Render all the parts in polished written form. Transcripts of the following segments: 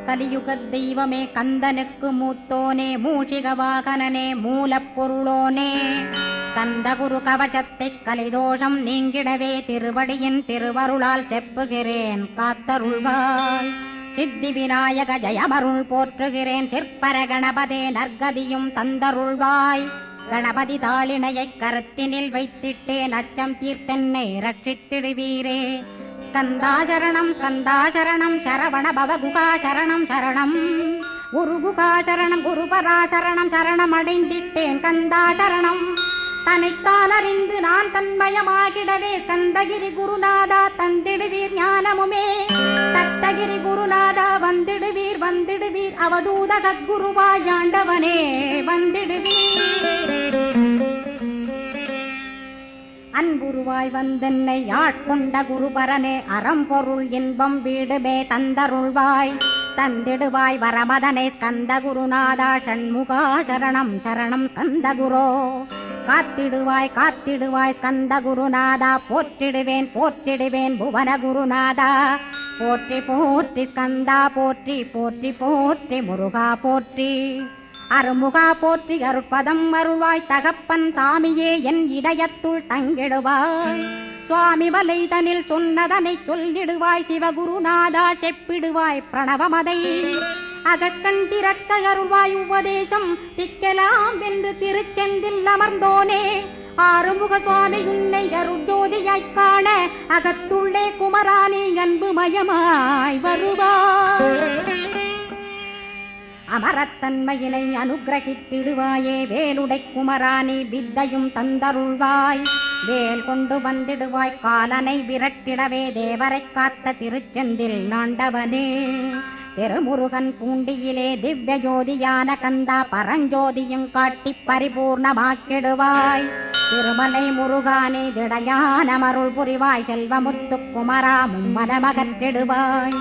கலியுக தெய்வமே கந்தனுக்கு மூத்தோனே மூஷிக வாகனனே மூலப்பொருளோனே ஸ்கந்தகுரு கவசத்தை கலிதோஷம் நீங்கிடவே திருவடியின் திருவருளால் செப்புகிறேன் காத்தருள்வாள். சித்தி விநாயக ஜயமருள் போற்றுகிறேன் சிற்பர கணபதே நற்கதியும் தந்தருள்வாய். கணபதி தாளினையை கருத்தினில் வைத்திட்டேன் அச்சம் தீர்த்தென்னை ரட்சித்திடுவீரே. ஸ்கந்தாசரணம் ஸ்கந்தாசரணம் சரவண பவகுகா சரணம் சரணம் குருகுகா சரணம் குருபராசரணம் சரணம் அடைந்திட்டேன் கந்தாசரணம். தன்னைத்தான் அறிந்து நான் தன்மயமாகிடவே ஸ்கந்தகிரி குருநாதா தந்திடுவீர் ஞானமுமே. தத்தகிரி குருநாதா வந்திடுவீர் வந்திடுவீர் அவதூத சத்குருவாய் ஆண்டவனே வந்திடுவீர். அன்புருவாய் வந்தென்னை ஆட்கொண்ட குருபரனே அறம்பொருள் இன்பம் வீடுமே தந்தருள்வாய். தந்திடுவாய் வரமதனை ஸ்கந்த குருநாதா ஷண்முகா சரணம் சரணம் ஸ்கந்த குரோ. காத்திடுவாய் காத்திடுவாய் ஸ்கந்த குருநாதா போற்றிடுவேன் போற்றிடுவேன் புவன குருநாதா. போற்றி போற்றி ஸ்கந்தா போற்றி போற்றி போற்றி முருகா போற்றி. அருமுகா போற்றி அருட்பதம் அருள்வாய் தகப்பன் சாமியே என் இதயத்துள் தங்கிடுவாய். சுவாமி வலைதனில் சொன்னதனை சொல்லிடுவாய் சிவகுருநாதா செப்பிடுவாய் பிரணவமதை. அகக்கண் திறக்க அருள்வாய் உபதேசம் திக்கலாம் என்று திருச்செந்தில் அமர்ந்தோனே. ஆறுமுக சுவாமி உன்னை அருட்ஜோதியாய்க் காண அகத்துள்ளே குமரானே அன்புமயமாய் வருவாய். அமரத்தன்மையினை அனுகிரகித்திடுவாயே வேலுடை குமரானி வித்தையும் தந்தருள்வாய். வேல் கொண்டு வந்திடுவாய் காலனை விரட்டிடவே தேவரை காத்த திருச்செந்தில் ஆண்டவனே. திருமுருகன் பூண்டியிலே திவ்ய ஜோதியான கந்தா பரஞ்சோதியும் காட்டி பரிபூர்ணமாக்கிடுவாய். திருமலை முருகானே திடையான மருள் புரிவாய் செல்வமுத்து குமரா மும்மனமகற்றிடுவாய்.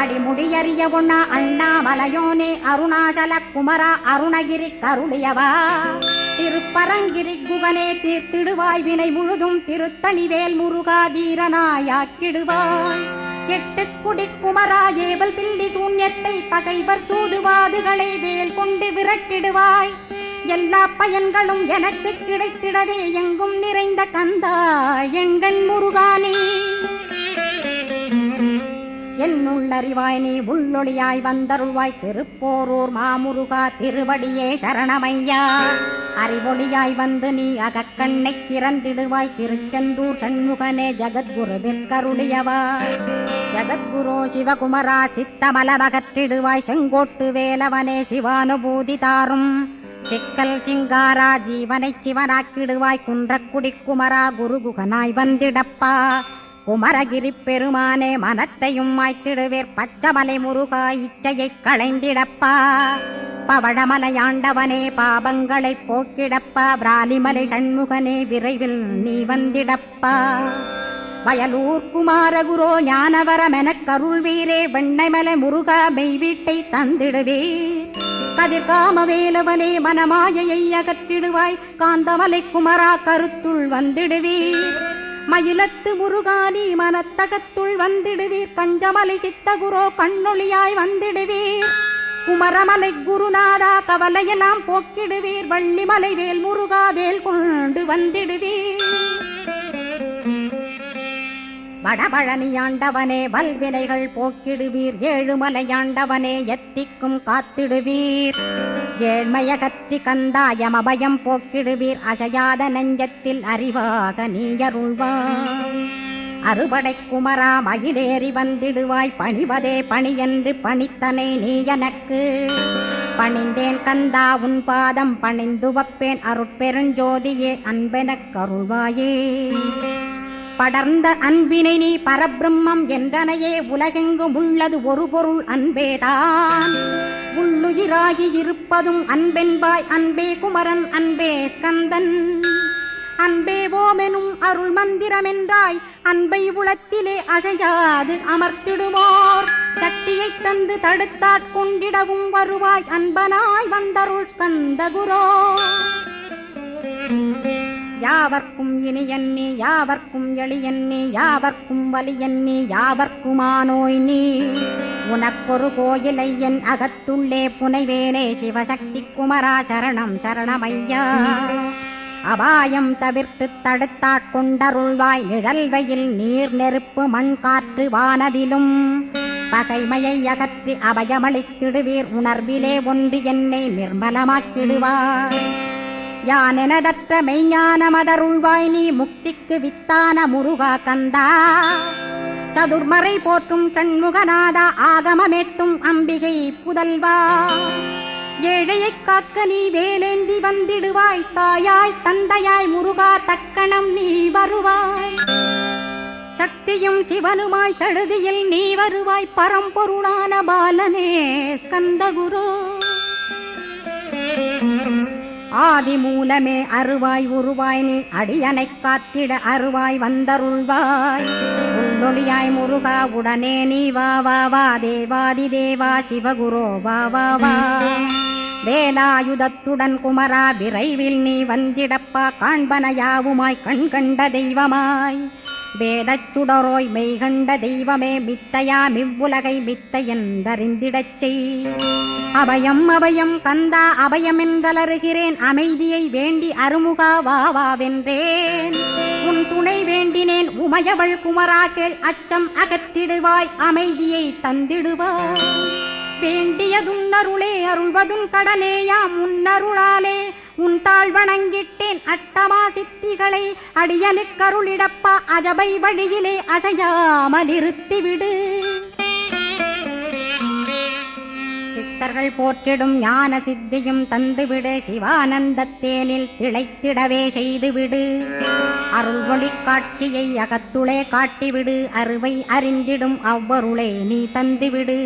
அடிமுடியறிய ஒண்ணா அண்ணாமலையோனே அருணாசல குமரா அருணகிரி கருளியவா. திருப்பரங்கிரி குகனே தீர்த்திடுவாய் வினை முழுதும் திருத்தணிவேல் முருகா தீரனாயாக்கிடுவாய். எட்டு குடி குமரா ஏவல் பில்லி சூன்யத்தை பகைவர் சூதுவாதுகளை வேல் கொண்டு விரட்டிடுவாய். எல்லா பயன்களும் எனக்கு கிடைத்திடவே எங்கும் நிறைந்த கந்தா எண்டன் முருகானே. என்னுள்ளறிவாய் நீ உள்ளொளியாய் வந்தருள்வாய் திருப்போரூர் மாமுருகா திருவடியே சரணமையா. அறிவொளியாய் வந்து நீ அகக்கண்ணை திறந்திடுவாய் திருச்செந்தூர் சண்முகனே ஜகத்குருவிற்கருளியவா. ஜகத்குரு சிவகுமரா சித்தமலமகற்றிடுவாய் செங்கோட்டு வேலவனே சிவானுபூதி தாரும். சிக்கல் சிங்காரா ஜீவனை சிவனாக்கிடுவாய் குன்றக்குடி குமரா குருகுகனாய் வந்திடப்பா. குமரகிரி பெருமானே மனத்தையும் மாய்த்திடுவேர் பச்சமலை முருகா இச்சையை களைந்திடப்பா. பவழமலையாண்டவனே பாபங்களை போக்கிடப்பா. பிராலிமலை சண்முகனே விரைவில் நீ வந்திடப்பா. வயலூர் குமாரகுரோ ஞானவரமெனக் கருள்வீரே வெண்ணைமலை முருகா மெய் வீட்டை தந்திடுவீர். கதிர்காம வேலவனே மனமாயையை அகற்றிடுவாய் காந்தமலை குமரா கருத்துள் வந்திடுவீர். மயிலத்து முருகானி மனத்தகத்துள் வந்திடுவீர். கஞ்சமலை சித்தகுரோ கண்ணொளியாய் வந்திடுவீர். குமரமலை குருநாதா கவலையெல்லாம் போக்கிடுவீர். வள்ளிமலை வேல் முருகா வேல் கொண்டு வந்திடுவீர். வடபழனியாண்டவனே வல்வினைகள் போக்கிடுவீர். ஏழுமலையாண்டவனே எத்திக்கும் காத்திடுவீர். ஏழ்மையகத்தி கந்தாயம் அபயம் போக்கிடுவீர். அசையாத நெஞ்சத்தில் அறிவாக நீயருள்வாய். அறுபடை குமரா மயிலேறி வந்திடுவாய். பணிவதே பணியென்று பணித்தனை நீ எனக்கு. பணிந்தேன் கந்தா உன் பாதம் பணிந்து வப்பேன் அருட்பெருஞ்சோதியே அன்பெனக் கருள்வாயே. படர்ந்த அன்பினை நீ பரபிரம்மம் என்றனையே உலகெங்கும் உள்ளது ஒரு பொருள் அன்பேதான். உள்ளுயிராகி இருப்பதும் அன்பென்பாய் அன்பே குமரன் அன்பே ஸ்கந்தன். அன்பே ஓமெனும் அருள் மந்திரமென்றாய் அன்பை உளத்திலே அசையாது அமர்த்திடுவோர். சக்தியை தந்து தடுத்தாட்கொண்டிடவும் வருவாய் அன்பனாய் வந்தருள் ஸ்கந்த குரோ. யாவர்க்கும் இனியன் நீ, யாவர்க்கும் எளியன் நீ, யாவர்க்கும் வலியன் நீ, யாவர்க்குமானோய் நீ. உனக்கொரு கோயிலை என் அகத்துள்ளே புனைவேனே, சிவசக்தி குமரா சரணம் சரணமையா. அபாயம் தவிர்த்து தடுத்தாட்கொண்டருள்வாய், நிழல் வெயில் நீர் நெருப்பு மண் காற்று வானதிலும். பகைமையை அகற்றி அபயமளித்திடுவீர், உணர்விலே ஒன்று என்னை நிர்மலமாக்கிடுவாய். யானெனதற்ற மெய்ஞானமதருள்வாய் நீ, முக்திக்கு வித்தான முருகா கந்தா. சதுர்மறை போற்றும் சண்முகநாதா, ஆகமமேத்தும் அம்பிகை புதல்வா. ஏழையை காக்க நீ வேலேந்தி வந்திடுவாய், தாயாய் தந்தையாய் முருகா தக்கணம் நீ வருவாய். சக்தியும் சிவனுமாய் சடுதியில் நீ வருவாய், பரம்பொருளான பாலனே ஸ்கந்தகுரு. ஆதி மூலமே அருவாய் உருவாய் நீ, அடியனை காத்திட அருவாய் வந்தருள்வாய். உள்ளொளியாய் முருகா உடனே நீ வா வா வா, தேவாதி தேவா சிவகுரோ வா வா வா. வேலாயுதத்துடன் குமரா விரைவில் நீ வந்திடப்பா, காண்பன யாவுமாய் கண் கண்ட தெய்வமாய். வேதச் சுடரோய் மெய்கண்ட தெய்வமே, மித்தையா மிவ்வுலகை மித்தை என்றறிந்திடச் செய். அபயம் அபயம் கந்தா அபயமென்றலறுகிறேன், அமைதியை வேண்டி அருமுகா வா வா வென்றேன். உன் துணை வேண்டினேன் உமையவள் குமரா கேள், அச்சம் அகற்றிடுவாய் அமைதியை தந்திடுவாய். வேண்டியதும் அருளே அருள்வதும் கடனேயாம், உன்னருளாலே உன் தாழ் வணங்கிட்டேன் அட்டமா சித்திகளை. அடியனுக்கருளிடப்பா அஜபை வழியிலே அசையாமல் இருத்திவிடு. சித்தர்கள் போற்றிடும் ஞான சித்தியும் தந்துவிடு, சிவானந்தத்தேனில் திளைத்திடவே செய்துவிடு. அருள்வொளி காட்சியை அகத்துளே காட்டிவிடு, அருவை அறிந்திடும் அவ்வருளே நீ தந்துவிடு.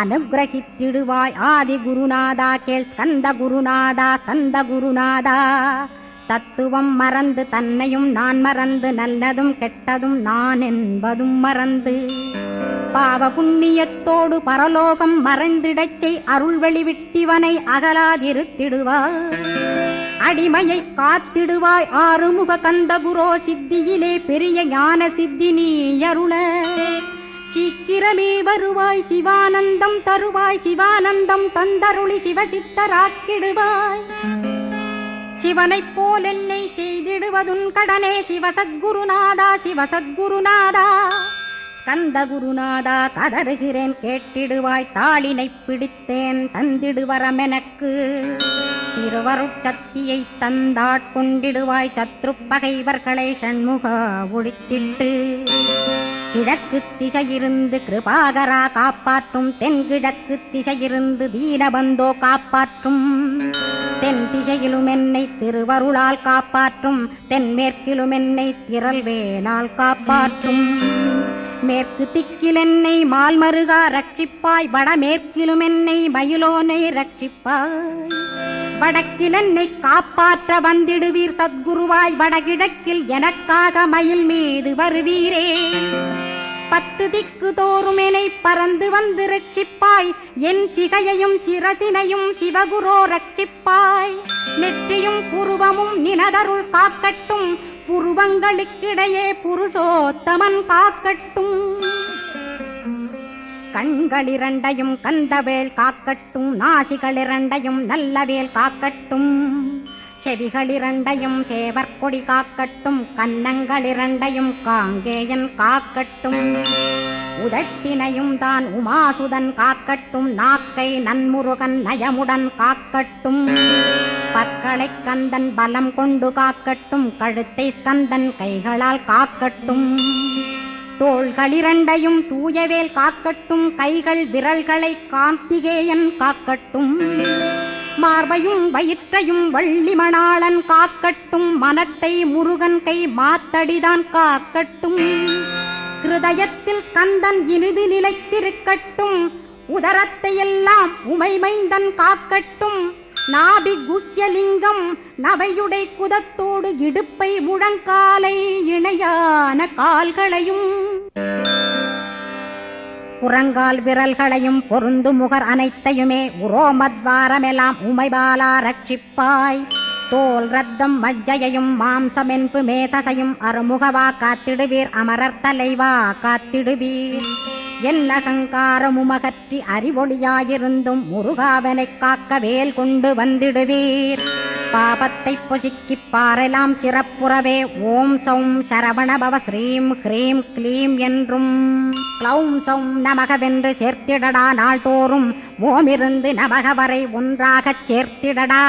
அனுகிரகித்திடுவாய் ஆதி குருநாதா கேள், ஸ்கந்த குருநாதா ஸ்கந்த குருநாதா. தத்துவம் மறந்து தன்னையும் நான் மறந்து, நல்லதும் கெட்டதும் நான் என்பதும் மறந்து. பாவ புண்ணியத்தோடு பரலோகம் மறைந்திடச்சை, அருள் வெளிவிட்டிவனை அகலாதிருத்திடுவாய். அடிமையை காத்திடுவாய் ஆறுமுக கந்தகுரோ, சித்தியிலே பெரிய ஞான சித்தி நீ அருள. சீக்கிரமே வருவாய் சிவானந்தம் தருவாய், சிவானந்தம் தந்தருளி சிவசித்தராக்கிடுவாய். சிவனைப் போல் என்னை செய்திடுவதுன் கடனே, சிவசத்குருநாதா சிவசத்குருநாதா. ஸ்கந்த குருநாதா கதறுகிறேன் கேட்டிடுவாய், தாளினை பிடித்தேன் தந்திடுவரமெனக்கு. திருவருட்சக்தியை தந்தாட்கொண்டிடுவாய், சத்ரு பகைவர்களை ஷண்முகா ஒழித்திட்டு. கிழக்கு திசையிருந்து கிருபாகரா காப்பாற்றும், தென்கிழக்கு திசையிருந்து தீனபந்தோ காப்பாற்றும். தென் திசையிலும் என்னை திருவருளால் காப்பாற்றும், தென்மேற்கிலும் என்னை திரள்வேலால் காப்பாற்றும். மேற்கு திக்கில் என்னை மால்மருகா ரட்சிப்பாய், வடமேற்கிலும் என்னை மயிலோனை ரட்சிப்பாய். வடக்கில் என்னை காப்பாற்ற வந்திடுவீர் சத்குருவாய், வடகிழக்கில் எனக்காக மயில் மீது வருவீரே. 10 திக்கு தோறும் என்னை பறந்து வந்து ரட்சிப்பாய், என் சிகையையும் சிரசினையும் சிவகுரோ ரட்சிப்பாய். நெற்றியும் புருவமும் நினதருள் காக்கட்டும், புருவங்களுக்கிடையே புருஷோத்தமன் காக்கட்டும். கண்களிரண்டையும் கந்தவேல் காக்கட்டும், நாசிகளிரண்டையும் நல்லவேல் காக்கட்டும். செவிகளிரண்டையும் சேவற்கொடி காக்கட்டும், கன்னங்களிரண்டையும் காங்கேயன் காக்கட்டும். உதட்டினையும் தான் உமாசுதன் காக்கட்டும், நாக்கை நன்முருகன் நயமுடன் காக்கட்டும். பற்களை கந்தன் பலம் கொண்டு காக்கட்டும், கழுத்தை ஸ்கந்தன் கைகளால் காக்கட்டும். தோள்களிரண்டையும் தூயவேல் காக்கட்டும், கைகள் விரல்களை கார்த்திகேயன் காக்கட்டும். மார்பையும் வயிற்றையும் வள்ளிமணாளன் காக்கட்டும், மனத்தை முருகன் கை மாத்தடிதான் காக்கட்டும். ஹிருதயத்தில் ஸ்கந்தன் இனிது நிலைத்திருக்கட்டும், உதரத்தை எல்லாம் உமைமைந்தன் காக்கட்டும். நாபி குஹ்யலிங்கம் நவையுடை குதத்தோடு இடுப்பை முழங்காலை இணையான கால்களையும் புறங்கால் விரல்களையும் பொருந்து முகர் அனைத்தையுமே உரோமத்வாரமெல்லாம் உமைபாலா ரட்சிப்பாய். தோல் ரத்தம் மஜ்ஜையும் மாம்சமென்பு மேதசையும் அருமுகவா காத்திடுவீர் அமரர் தலைவா காத்திடுவீர் என் அகங்காரமுமகற்றி அறிவொளியாயிருந்தும் முருகாவனைக் காக்க வேல் கொண்டு வந்திடுவீர் பாபத்தை பொசுக்கிப் பாரெலாம் சிறப்புறவே ஓம் சௌம் சரவணபவ ஸ்ரீம் ஹ்ரீம் க்ளீம் என்றும் க்ளௌம் சௌம் நமகவென்று சேர்த்திடடா நாள்தோறும் ஓமிருந்து நமக வரை ஒன்றாகச் சேர்த்திடடா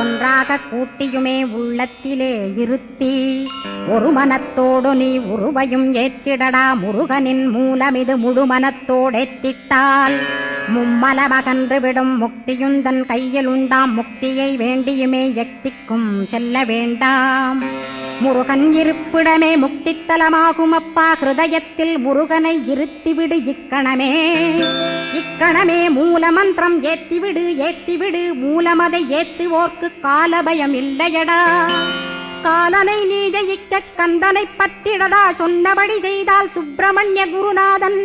ஒன்றாக கூட்டியுமே உள்ளத்திலே இருத்தி ஒரு மனத்தோடு நீ உருவையும் ஏற்றிடடா முருகனின் மூலமிது முழு மனத்தோடேத்திட்டால் மும்மலமகன்று விடும் முக்தியுந்தன் கையில் உண்டாம் முக்தியை வேண்டியுமே யக்திக்கும் செல்ல வேண்டாம் முருகன் இருப்பிடமே முக்தித்தலமாகும் அப்பா ஹிருதயத்தில் முருகனை இருத்திவிடு இக்கணமே மூல மந்திரம் ஏத்திவிடு மூலமதை ஏத்துவோர்க்கு காலபயம் இல்லையடா காலனை நீ ஜெயிக்க கந்தனை பற்றிடடா சொன்னபடி செய்தால் சுப்பிரமணிய குருநாதன்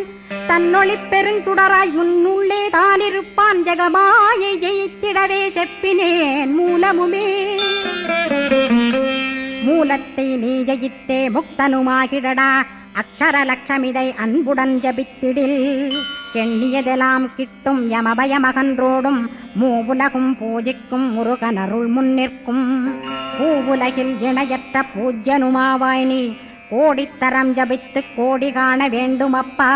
தன்னொளி பெருஞ்சுடராய் முன்னுள்ளே தானிருப்பான் ஜெகமாயை ஜெயித்திடவே செப்பினேன் மூலமுமே மூலத்தை நீ ஜெயித்தே முக்தனுமாகிடடா அக்ஷர லட்சமிதை அன்புடன் ஜபித்திடில் எண்ணியதெல்லாம் கிட்டும் யமபயமகன்றோடும் மூவுலகும் பூஜிக்கும் முருகனருள் முன்னிற்கும் பூவுலகில் இணையற்ற பூஜ்யனுமாவாய் நீ கோடித்தரம் ஜபித்து கோடி காண வேண்டுமப்பா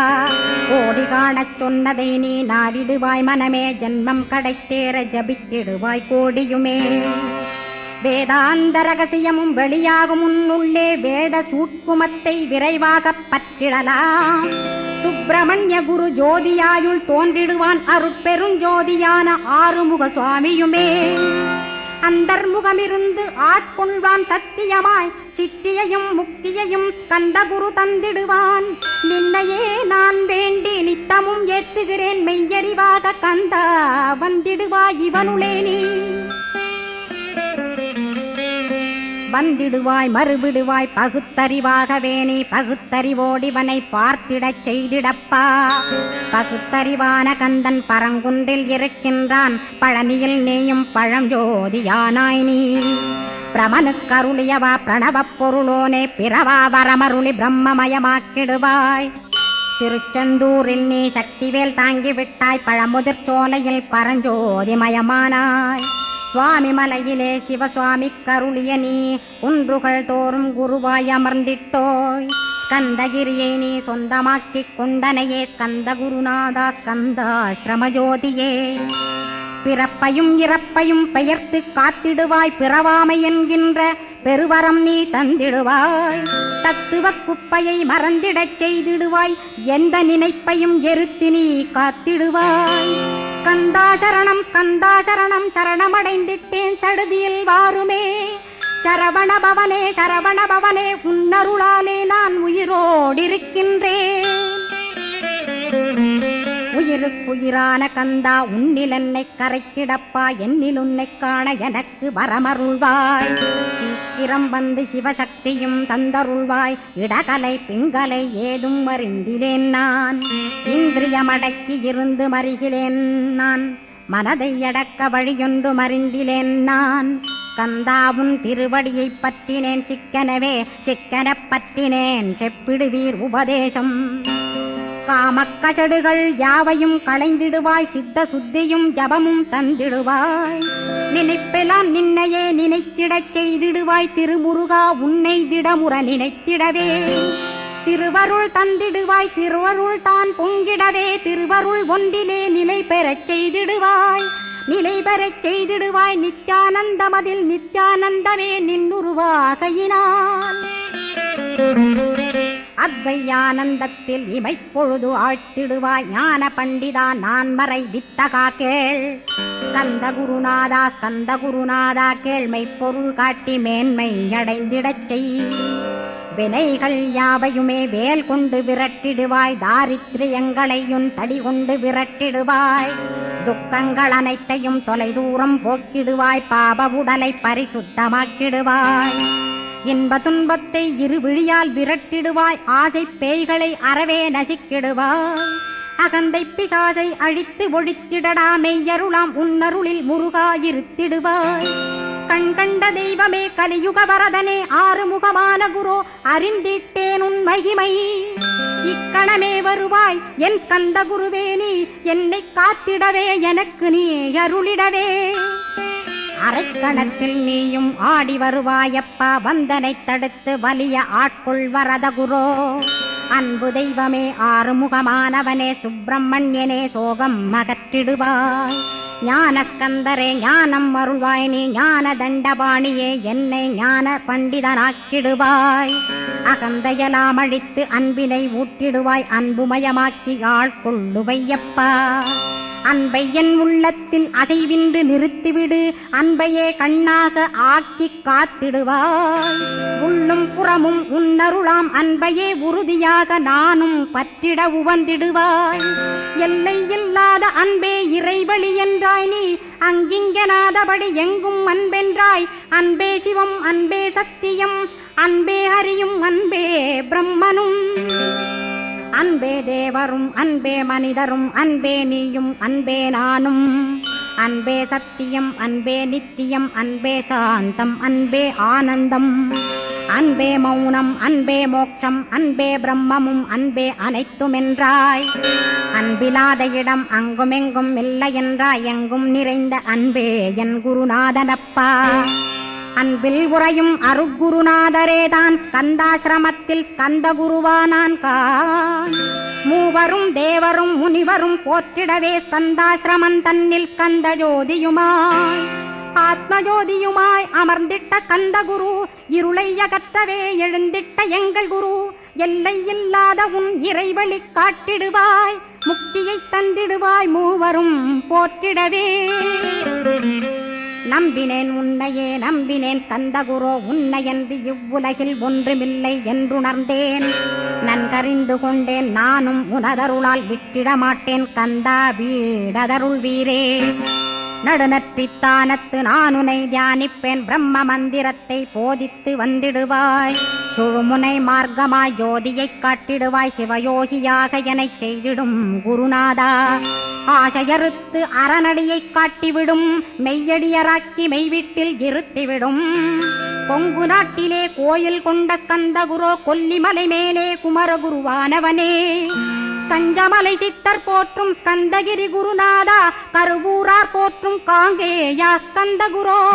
கோடி காணச் சொன்னதை நீ நாடிடுவாய் மனமே ஜன்மம் கடைத்தேற ஜபித்திடுவாய் கோடியுமே வேதாந்த ரகசியமும் வெளியாகும் உன்னுள்ளே வேத சூட்குமத்தை விரைவாகப் பற்றிடலாம் சுப்பிரமணிய குரு ஜோதியாயுள் தோன்றிடுவான் அருட்பெருஞ்சோதியான ஆறுமுக சுவாமியுமே அந்தர்முகமிருந்து ஆட்கொள்வான் சத்தியமாய் சித்தியையும் முக்தியையும் ஸ்கந்தகுரு தந்திடுவான் நின்னையே நான் வேண்டி நித்தமும் ஏத்துகிறேன் மெய்யறிவாக கந்தா வந்திடுவாய் இவனுளே நீ வந்திடுவாய் மறுவிடுவாய் பகுத்தறிவாகவே நீ பகுத்தறிவோடிவனை பார்த்திடச் செய்திடப்பா பகுத்தறிவான கந்தன் பரங்குன்றில் இருக்கின்றான் பழனியில் நீயும் பழஞ்சோதியானாய் நீ பிரமனுக்கருளியவா பிரணவப் பொருளோனே பிறவா வரமருளி பிரம்மமயமாக்கிடுவாய் திருச்செந்தூரில் நீ சக்திவேல் தாங்கிவிட்டாய் பழமுதிர் சோலையில் பரஞ்சோதிமயமானாய் சுவாமி மலையிலே சிவசுவாமி கருளிய நீ குன்றுகள் தோறும் குருவாய் அமர்ந்திட்டோய் ஸ்கந்தகிரியை நீ சொந்தமாக்கிக் கொண்டனையே ஸ்கந்த குருநாதா ஸ்கந்தாஸ்ரமஜோதியே பிறப்பையும் இறப்பையும் பெயர்த்து காத்திடுவாய் பிறவாமை என்கின்ற பெருவரம் நீ தந்திடுவாய் தத்துவ குப்பையை மறந்திடச் செய்திடுவாய் எந்த நினைப்பையும் எருத்தி நீ காத்திடுவாய் ஸ்கந்தா சரணம் சரணமடைந்திட்டேன் சடுதியில் வாருமே சரவண பவனே உன்னருளாலே நான் உயிரோடிருக்கின்றேன் உயிருக்குயிரான கந்தா உன்னில் என்னை கரைத்திடப்பா என்னில் உன்னை காண எனக்கு வரமருள்வாய் சீக்கிரம் வந்து சிவசக்தியும் தந்தருள்வாய் இடகலை பிங்கலை ஏதும் அறிந்திலேன் நான் இந்திரியமடக்கி இருந்து மறிகிறேன் நான் மனதை அடக்க வழியொன்று மறிந்திலேன் நான் ஸ்கந்தாவும் திருவடியை பற்றினேன் சிக்கனப் பற்றினேன் செப்பிடுவீர் உபதேசம் காமக்கசடுகள் யாவையும் களைந்திடுவாய் சித்த சுத்தியும் ஜபமும் தந்திடுவாய் நினைப்பெல்லாம் நின்னையே நினைத்திடச் செய்திடுவாய் திருமுருகா உன்னை திடமுற நினைத்திடவே திருவருள் தந்திடுவாய் திருவருள் தான் பொங்கிடவே திருவருள் ஒன்றிலே நிலை பெறச் செய்திடுவாய் நித்யானந்தமதில் நித்யானந்தமே நின்னுருவாகையினான் அத்வையானந்தத்தில் இமைப்பொழுது ஆழ்த்திடுவாய் ஞான பண்டிதா நான் மறை வித்தகா கேள் ஸ்கந்த குருநாதா கேள்மை பொருள் காட்டி மேன்மை அடைந்திடச் செய் வினைகள் யாவையுமே வேல் கொண்டு விரட்டிடுவாய் தாரித்ரியங்களையும் தடி கொண்டு விரட்டிடுவாய் துக்கங்கள் அனைத்தையும் தொலைதூரம் போக்கிடுவாய் பாப உடலை பரிசுத்தமாக்கிடுவாய் இன்ப துன்பத்தை இருவிழியால் விரட்டிடுவாய் ஆசை பேய்களை அறவே நசிக்கிடுவாய் அகந்தை பிசாசை அழித்து ஒழித்திடடா மெய்யருளாம் உன்னருளில் முருகா இருத்திடுவாய் கண் கண்ட தெய்வமே கலியுக வரதனே ஆறுமுகமான குரு அறிந்திட்டேன் உன் மகிமை. இக்கணமே வருவாய் என் ஸ்கந்த குருவே, நீ என்னை காத்திடவே எனக்கு நீ அருளிடவே. அரைக்கணத்தில் நீயும் ஆடி வருவாயப்பா, வந்தனை தடுத்து வலிய ஆட்கொள் வரத குரோ. அன்பு தெய்வமே ஆறுமுகமானவனே சுப்பிரமணியனே சோகம் அகற்றிடுவாய். ஞானஸ்கந்தரே ஞானம் அருள்வாய், நீ ஞான தண்டபாணியே என்னை ஞான பண்டிதனாக்கிடுவாய். அகந்தையலாம் அழித்து அன்பினை ஊட்டிடுவாய், அன்புமயமாக்கி ஆட்கொள்ளுவையப்பா. அன்பை என் உள்ளத்தில் அசைவின்று நிறுத்திவிடு, அன்பையே கண்ணாக ஆக்கி காத்திடுவாய். உள்ளும் புறமும் உன்னருளாம் அன்பையே உறுதியாக நானும் பற்றிட உவந்திடுவாய். எல்லை இல்லாத அன்பே இறைவழி என்றாய் நீ, அங்கிங்கனாதபடி எங்கும் அன்பென்றாய். அன்பே சிவம் அன்பே சத்தியம் அன்பே ஹரியும் அன்பே பிரம்மனும். அன்பே தேவரும் அன்பே மனிதரும் அன்பே நீயும் அன்பே நானும். அன்பே சத்தியம் அன்பே நித்தியம் அன்பே சாந்தம் அன்பே ஆனந்தம். அன்பே மௌனம் அன்பே மோட்சம் அன்பே பிரம்மமும் அன்பே அனைத்துமென்றாய். அன்பிலாத இடம் அங்குமெங்கும் இல்லை என்றாய், எங்கும் நிறைந்த அன்பே என் குருநாதனப்பா. அன்பில் உறையும் அருட்குருநாதரேதான் ஸ்கந்தாசிரமத்தில் ஸ்கந்த குருவானான் கான். மூவரும் தேவரும் முனிவரும் போற்றிடவே ஸ்கந்தாசிரமன் தன்னில் ஸ்கந்த ஜோதியுமாய் ஆத்மஜோதியுமாய் அமர்ந்திட்ட ஸ்கந்த குரு. இருளை அகற்றவே எழுந்திட்ட எங்கள் குரு. எல்லை இல்லாத உன் இறைவழி காட்டிடுவாய், முக்தியை தந்திடுவாய் மூவரும் போற்றிடவே. நம்பினேன் உன்னையே நம்பினேன் ஸ்கந்தகுரோ, உன்னையன்றி இவ்வுலகில் ஒன்றுமில்லை என்றுணர்ந்தேன். நன்கறிந்து கொண்டேன் நானும் உனதருளால் விட்டிட மாட்டேன் கந்தா வீடதருள் வீரே. நடுநற்றித்தானத்து நான் உனை தியானிப்பேன், பிரம்ம மந்திரத்தை போதித்து வந்திடுவாய். சுழுமுனை மார்க்கமாய் ஜோதியைக் காட்டிடுவாய், சிவயோகியாக எனச் செய்திடும் குருநாதா. ஆசையறுத்து அறநடியைக் காட்டிவிடும், மெய்யடியராக்கி மெய்வீட்டில் இருத்திவிடும். கொங்கு நாட்டிலே கோயில் கொண்ட ஸ்கந்தகுரோ, கொல்லிமலை மேலே குமரகுருவானவனே. கஞ்சமலை சித்தர் போற்றும் ஸ்கந்தகிரி குருநாதா, கருவூரார் போற்றும் காங்கேயா ஸ்கந்தகுரோ.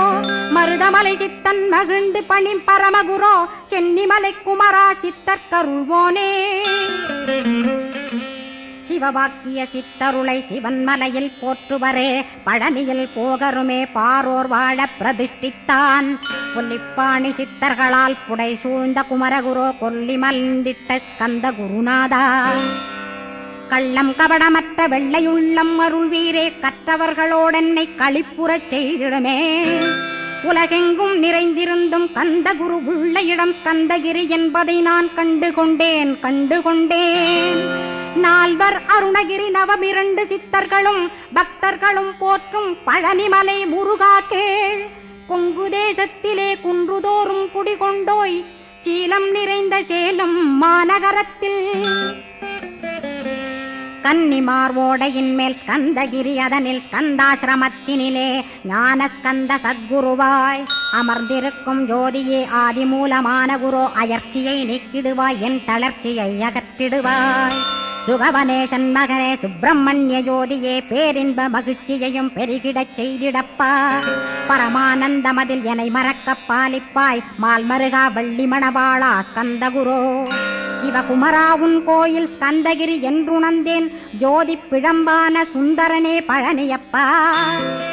மருதமலை சித்தன் மகிழ்ந்து பணி பரமகுரோ, சென்னிமலை குமரா சித்தர் கருள்வோனே. சிவவாக்கிய சித்தருளை சிவன்மலையில் போற்றுவரே, பழனியில் போகருமே பாரோர் வாழ பிரதிஷ்டித்தான். கொல்லிப்பாணி சித்தர்களால் புடை சூழ்ந்த குமரகுரோ, கொல்லிமல்ந்திட்ட ஸ்கந்த குருநாதா. கள்ளம் கபடமற்ற வெள்ளையுள்ளம் அருள் வீரே, கற்றவர்களோடென்னை களிப்புறச் செய்திடுமே. உலகெங்கும் நிறைந்திருந்தும் கந்தகுரு உள்ள இடம் ஸ்கந்தகிரி என்பதை நான் கண்டுகொண்டேன். நால்வர் அருணகிரி நவமிரண்டு சித்தர்களும் பக்தர்களும் போற்றும் பழனிமலை முருகா கேள். கொங்கு தேசத்திலே குன்றுதோறும் குடிகொண்டோய், சீலம் நிறைந்த சேலம் மாநகரத்தில். கன்னிமார் ஓடையின் மேல் ஸ்கந்தகிரி, அதனில் ஸ்கந்தாசிரமத்தினிலே ஞான ஸ்கந்த சத்குருவாய் அமர்ந்திருக்கும் ஜோதியே ஆதிமூலமான குரு. அயற்சியை நீக்கிடுவாய், என் தளர்ச்சியை அகற்றிடுவாய். சுகவனேசன் மகனே சுப்பிரமணிய ஜோதியே, பேரின்ப மகிழ்ச்சியையும் பெருகிடச் செய்திடப்பா. பரமானந்தமதில் என்னை மறக்க பாலிப்பாய், மால்மருகா வள்ளி மணவாளா ஸ்கந்தகுரோ. சிவகுமரா உன் கோயில் ஸ்கந்தகிரி என்றுணர்ந்தேன், ஜோதி பிழம்பான சுந்தரனே பழனியப்பா.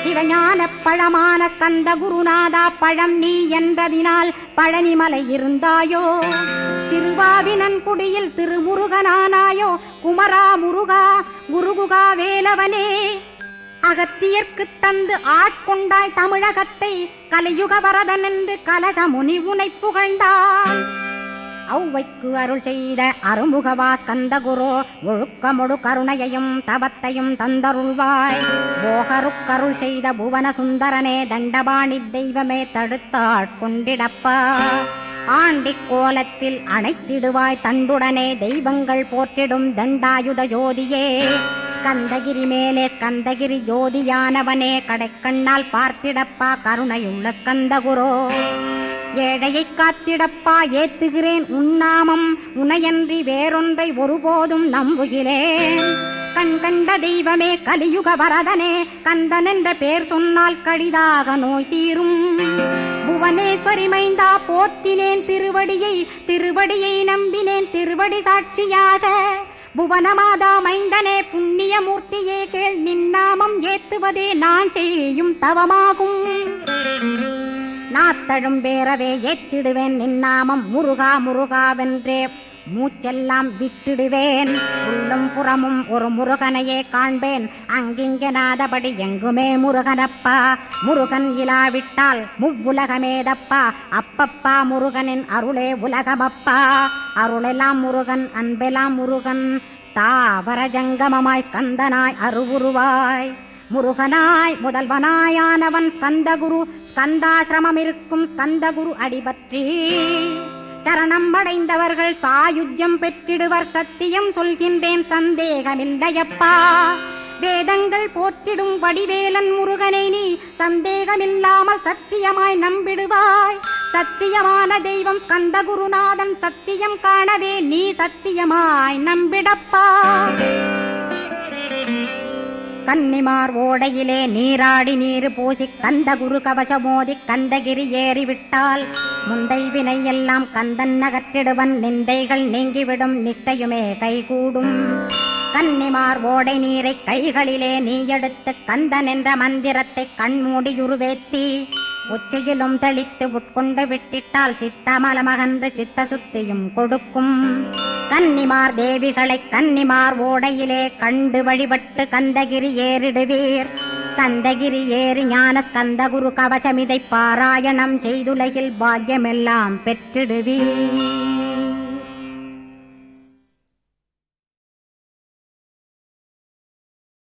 சிவஞான பழமான ஸ்கந்த குருநாதா, பழம் நீ என்றதினால் பழனிமலை இருந்தாயோ. திருவாவினன்குடியில் திருமுருகனானாயோ, குமரா முருகா குருகுகா வேலவனே. அகத்தியர்க்கு தந்து ஆட்கொண்டாய் தமிழகத்தை, கலியுக வரதன் என்று கலசமுனி உனை புகழ்ந்தாள். ஔவைக்கு அருள் செய்த அருமுகவா ஸ்கந்தகுரோ, ஒழுக்கமொடு கருணையையும் தவத்தையும் தந்தருள்வாய். போகருக்கருள் செய்த புவன சுந்தரனே, தண்டபாணி தெய்வமே தடுத்தாட்கொண்டிடப்பா. ஆண்டி கோலத்தில் அணைத்திடுவாய் தண்டுடனே, தெய்வங்கள் போற்றிடும் தண்டாயுத ஜோதியே. ஸ்கந்தகிரி மேலே ஸ்கந்தகிரி ஜோதியானவனே கடைக்கண்ணால் பார்த்திடப்பா கருணையுள்ள ஸ்கந்தகுரோ. ஏழையை காத்திடப்பா ஏத்துகிறேன் உன்னாமம், உனையன்றி வேறொன்றை ஒருபோதும் நம்புகிறேன். கண் கண்ட தெய்வமே கலியுக வரதனே, கந்தன் என்ற பேர் சொன்னால் கடிதாக நோய் தீரும். புவனேஸ்வரி மைந்தா போற்றினேன் திருவடியை, திருவடியை நம்பினேன் திருவடி சாட்சியாக. புவனமாதா மைந்தனே புண்ணியமூர்த்தியே கேள், நின்னாமம் ஏத்துவதே நான் செய்யும் தவமாகும். நாத்தழும் பேரவே ஏத்திடுவேன் நின்னாமம், முருகா முருகாவென்றே மூச்செல்லாம் விட்டிடுவேன். உள்ளும் புறமும் ஒரு முருகனையே காண்பேன், அங்கிங்கனாதபடி எங்குமே முருகனப்பா. முருகன் இலாவிட்டால் முவ்வுலகமேதப்பா, அப்பப்பா முருகனின் அருளே உலகமப்பா. அருளெல்லாம் முருகன், அன்பெல்லாம் முருகன், ஸ்தாவர ஜங்கமமாய் ஸ்கந்தனாய் அருவுருவாய். முருகனாய் முதல்வனாயானவன் ஸ்கந்தகுரு, ஸ்கந்தாசிரமம் இருக்கும் ஸ்கந்தகுரு அடிபற்றி சரணம் அடைந்தவர்கள் சாயுஜ்யம் பெற்றிடுவர். சத்தியம் சொல்கின்றேன் சந்தேகமில்லையப்பா. வேதங்கள் போற்றிடும் வடிவேலன் முருகனை நீ சந்தேகமில்லாமல் சத்தியமாய் நம்பிடுவாய். சத்தியமான தெய்வம் ஸ்கந்தகுருநாதன், சத்தியம் காணவே நீ சத்தியமாய் நம்பிடப்பா. கன்னிமார் ஓடையிலே நீராடி நீரு பூசி கந்தகுரு கவசமோதி கந்தகிரி ஏறிவிட்டால் முந்தை வினை எல்லாம் கந்தன் நகற்றிடுவன். நிந்தைகள் நீங்கிவிடும், நிஷ்டையுமே கைகூடும். கன்னிமார் ஓடை நீரை கைகளிலே நீ எடுத்து கந்தன் என்ற மந்திரத்தை கண்மூடியுருவேத்தி உச்சியிலும் தெளித்து உட்கொண்டு விட்டிட்டால் சித்தமலமகன்று சித்த சுத்தியும் கொடுக்கும். கன்னிமார் தேவிகளை கன்னிமார் ஓடையிலே கண்டு வழிபட்டு கந்தகிரி ஏறிடுவீர். கந்தகிரி ஏறி ஞான ஸ்கந்தகுரு கவசமிதை பாராயணம் செய்துலகில் பாக்கியமெல்லாம் பெற்றிடுவீர்.